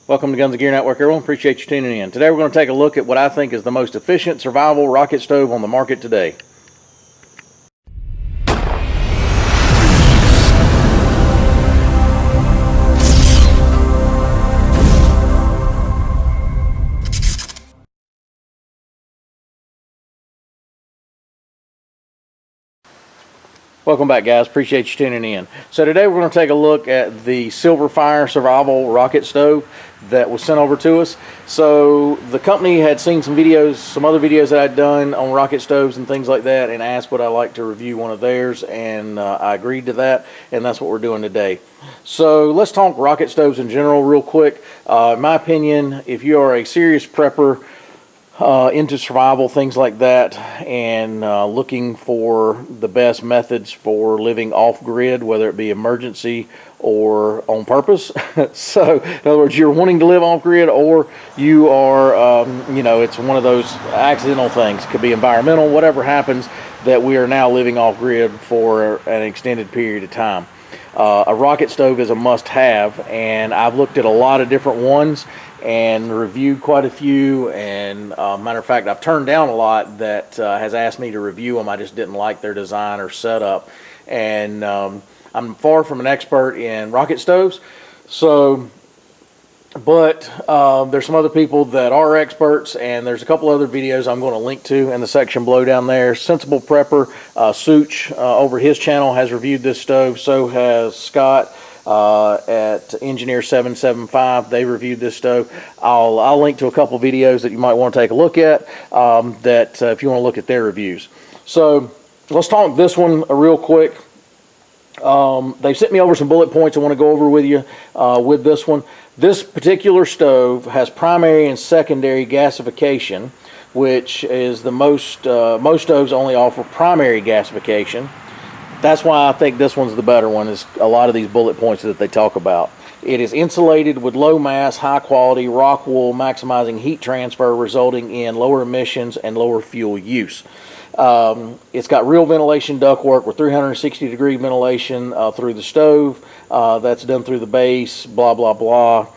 Welcome to Guns and Gear Network, everyone. Appreciate you tuning in. Today we're going to take a look at what I think is the most efficient survival rocket stove on the market today. Welcome back, guys. Appreciate you tuning in. So today we're going to take a look at the Silverfire Survival Rocket Stove that was sent over to us. So the company had seen some videos, some other videos that I'd done on rocket stoves and things like that, and asked would I like to review one of theirs, and I agreed to that, and that's what we're doing today. So let's talk rocket stoves in general real quick. In my opinion, if you are a serious prepper, into survival, things like that, and looking for the best methods for living off-grid, whether it be emergency or on purpose. So, in other words, you're wanting to live off-grid, or you are, it's one of those accidental things. It could be environmental, whatever happens, that we are now living off-grid for an extended period of time. A rocket stove is a must-have, and I've looked at a lot of different ones and reviewed quite a few, and matter of fact, I've turned down a lot that has asked me to review them. I just didn't like their design or setup, and I'm far from an expert in rocket stoves, so but there's some other people that are experts, and there's a couple other videos I'm going to link to in the section below down there. Sensible Prepper, Such, over his channel has reviewed this stove. So has Scott at Engineer 775. They reviewed this stove. I'll link to a couple videos that you might want to take a look at, if you want to look at their reviews. So let's talk this one real quick. They sent me over some bullet points I want to go over with you with this one. This particular stove has primary and secondary gasification, which is the most stoves only offer primary gasification. That's why I think this one's the better one, is a lot of these bullet points that they talk about. It is insulated with low mass, high quality rock wool, maximizing heat transfer, resulting in lower emissions and lower fuel use. It's got real ventilation ductwork with 360-degree ventilation through the stove. That's done through the base, blah, blah, blah.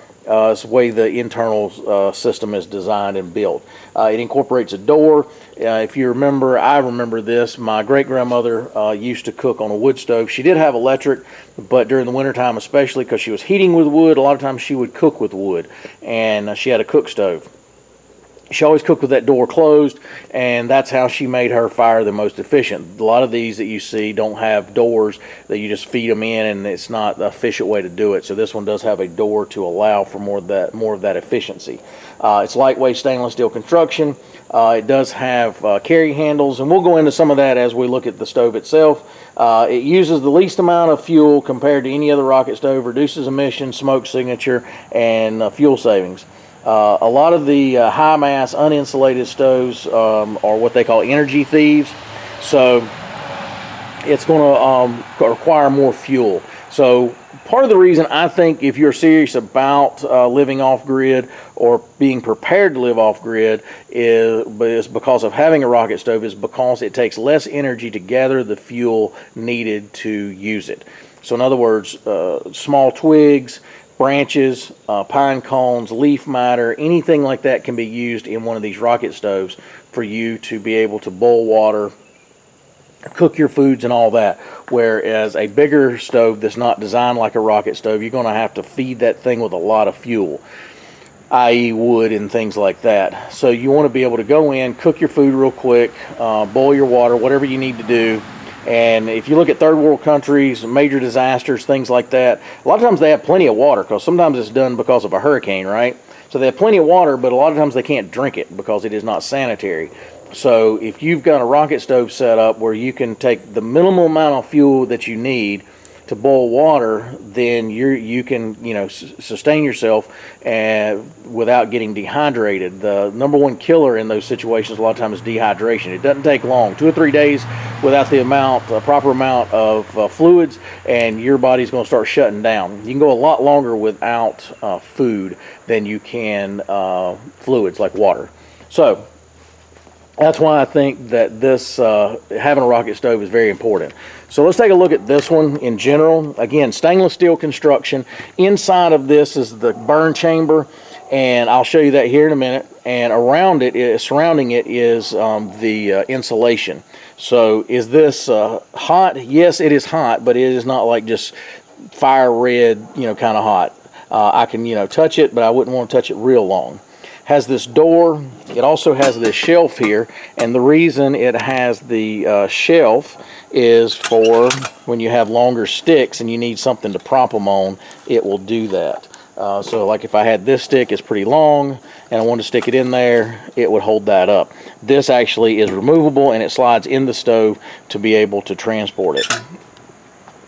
It's the way the internal system is designed and built. It incorporates a door. If you remember, I remember this, my great-grandmother used to cook on a wood stove. She did have electric, but during the wintertime, especially because she was heating with wood, a lot of times she would cook with wood, and she had a cook stove. She always cooked with that door closed, and that's how she made her fire the most efficient. A lot of these that you see don't have doors that you just feed them in, and it's not the efficient way to do it. So this one does have a door to allow for more of that efficiency. It's lightweight stainless steel construction. It does have carry handles, and we'll go into some of that as we look at the stove itself. It uses the least amount of fuel compared to any other rocket stove, reduces emissions, smoke signature, and fuel savings. A lot of the high mass uninsulated stoves are what they call energy thieves, so it's going to require more fuel. So part of the reason I think if you're serious about living off grid or being prepared to live off grid is because of having a rocket stove, is because it takes less energy to gather the fuel needed to use it. So in other words, small twigs, branches, pine cones, leaf matter, anything like that can be used in one of these rocket stoves for you to be able to boil water, cook your foods and all that. Whereas a bigger stove that's not designed like a rocket stove, you're going to have to feed that thing with a lot of fuel, i.e. wood and things like that. So you want to be able to go in, cook your food real quick, boil your water, whatever you need to do. And if you look at third world countries, major disasters, things like that, a lot of times they have plenty of water, because sometimes it's done because of a hurricane, right? So they have plenty of water, but a lot of times they can't drink it because it is not sanitary. So if you've got a rocket stove set up where you can take the minimal amount of fuel that you need to boil water, then you can sustain yourself without getting dehydrated. The number one killer in those situations a lot of times is dehydration. It doesn't take long, 2 or 3 days without the proper amount of fluids, and your body's going to start shutting down. You can go a lot longer without food than you can fluids like water. So That's why I think that this having a rocket stove is very important. So let's take a look at this one in general. Again, stainless steel construction. Inside of this is the burn chamber, and I'll show you that here in a minute. And around it, surrounding it, is the insulation. So is this hot? Yes, it is hot, but it is not like just fire red, kind of hot. I can, touch it, but I wouldn't want to touch it real long. Has this door. It also has this shelf here, and the reason it has the shelf is for when you have longer sticks and you need something to prop them on, it will do that. So like if I had this stick, it's pretty long, and I wanted to stick it in there, it would hold that up. This actually is removable, and it slides in the stove to be able to transport it.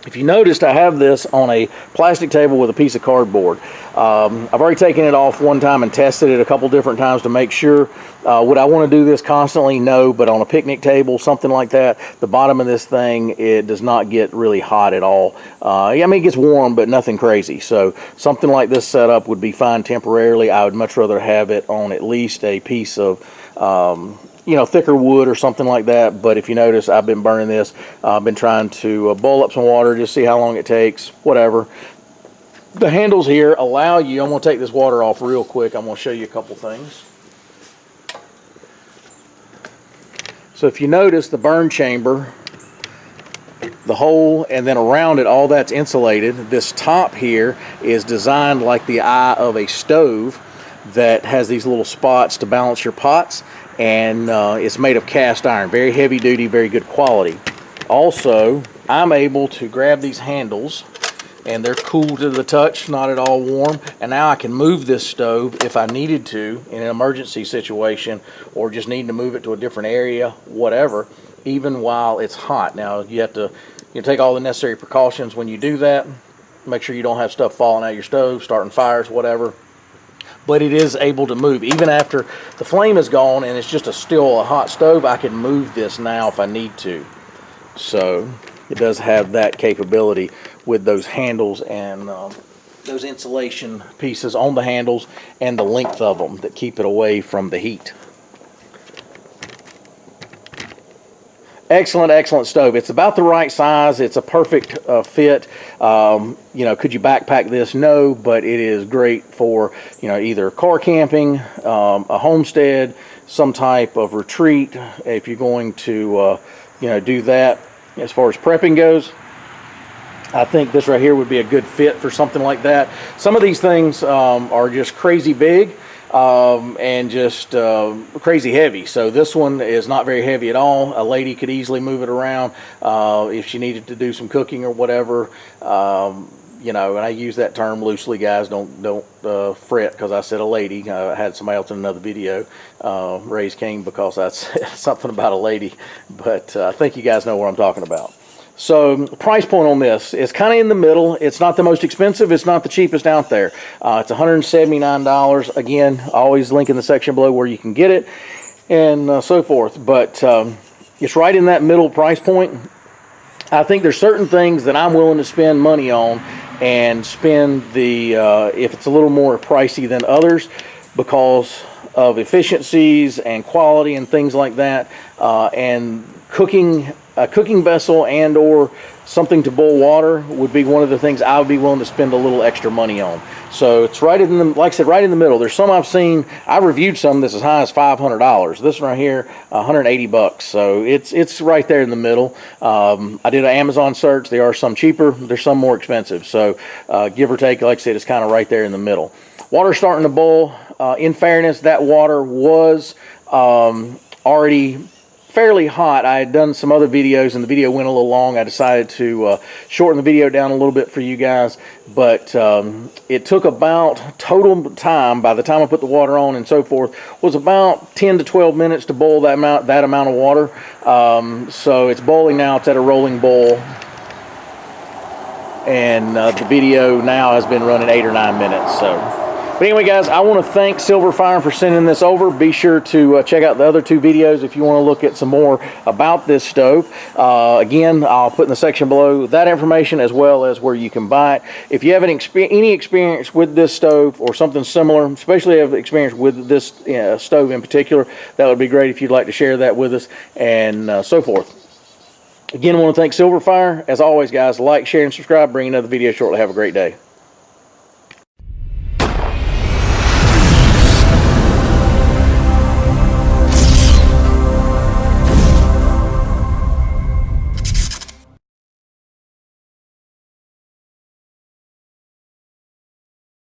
If you noticed, I have this on a plastic table with a piece of cardboard. I've already taken it off one time and tested it a couple different times to make sure. Would I want to do this constantly? No, but on a picnic table, something like that, the bottom of this thing, it does not get really hot at all. I mean, it gets warm, but nothing crazy. So something like this setup would be fine temporarily. I would much rather have it on at least a piece of thicker wood or something like that. But if you notice, I've been burning this. I've been trying to boil up some water, just see how long it takes, whatever. The handles here allow you, I'm going to take this water off real quick. I'm going to show you a couple things. So if you notice, the burn chamber, the hole, and then around it, all that's insulated. This top here is designed like the eye of a stove that has these little spots to balance your pots. And it's made of cast iron, very heavy duty, very good quality. Also, I'm able to grab these handles, and they're cool to the touch, not at all warm. And now I can move this stove if I needed to in an emergency situation, or just need to move it to a different area, whatever, even while it's hot. Now you have to take all the necessary precautions when you do that. Make sure you don't have stuff falling out of your stove, starting fires, whatever. But it is able to move. Even after the flame is gone and it's just still a hot stove, I can move this now if I need to. So it does have that capability with those handles and those insulation pieces on the handles and the length of them that keep it away from the heat. Excellent stove. It's about the right size. It's a perfect fit. Could you backpack this? No, but it is great for either car camping, a homestead, some type of retreat. If you're going to do that, as far as prepping goes, I think this right here would be a good fit for something like that. Some of these things are just crazy big. And just crazy heavy. So this one is not very heavy at all. A lady could easily move it around if she needed to do some cooking or whatever. And I use that term loosely, guys. Don't fret because I said a lady. I had somebody else in another video raise King because that's something about a lady. But I think you guys know what I'm talking about. So price point on this is kind of in the middle. It's not the most expensive. It's not the cheapest out there. It's $179. Again, always link in the section below where you can get it and so forth. But it's right in that middle price point. I think there's certain things that I'm willing to spend money on and spend if it's a little more pricey than others because of efficiencies and quality and things like that. And a cooking vessel and or something to boil water would be one of the things I would be willing to spend a little extra money on. So it's right in the, like I said, right in the middle. There's some I've seen. I reviewed some that's as high as $500. This one right here, $180. So it's right there in the middle. I did an Amazon search. There are some cheaper. There's some more expensive. So give or take, like I said, it's kind of right there in the middle. Water's starting to boil. In fairness, that water was already fairly hot. I had done some other videos and the video went a little long. I decided to shorten the video down a little bit for you guys, but it took about total time, by the time I put the water on and so forth, was about 10 to 12 minutes to boil that amount of water. So it's boiling now. It's at a rolling boil, and the video now has been running 8 or 9 minutes. So But anyway, guys, I want to thank Silver Fire for sending this over. Be sure to check out the other 2 videos if you want to look at some more about this stove. Again, I'll put in the section below that information as well as where you can buy it. If you have any experience with this stove or something similar, especially have experience with this stove in particular, that would be great if you'd like to share that with us, and so forth. Again, I want to thank Silver Fire. As always, guys, like, share, and subscribe. Bring another video shortly. Have a great day.